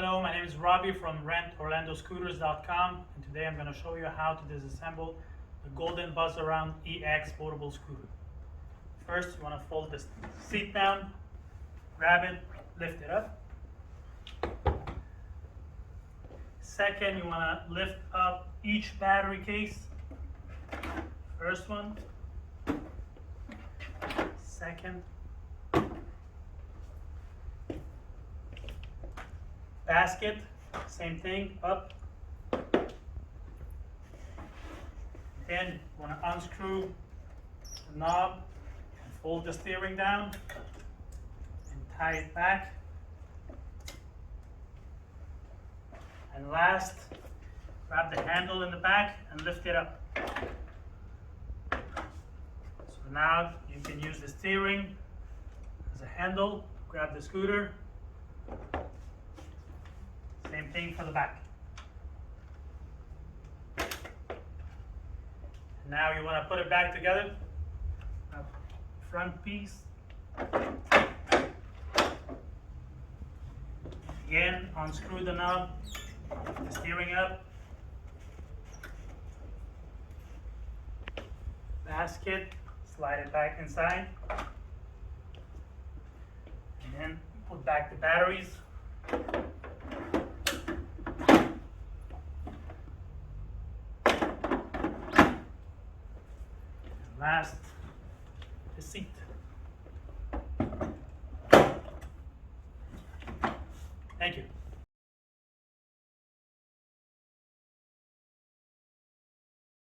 Hello, my name is Robbie from rentorlandoscooters.com, and today I'm going to show you how to disassemble the golden Buzzaround EX portable scooter. First, you want to fold the seat down, grab it, lift it up. Second, you want to lift up each battery case. First one, second, basket, same thing, up. Then you want to unscrew the knob and fold the steering down and tie it back. And last, grab the handle in the back and lift it up. So now you can use the steering as a handle, grab the scooter. Same thing for the back. Now you want to put it back together. Front piece. Again, unscrew the knob, the steering up. Basket, slide it back inside. And then put back the batteries. Last, the seat. Thank you.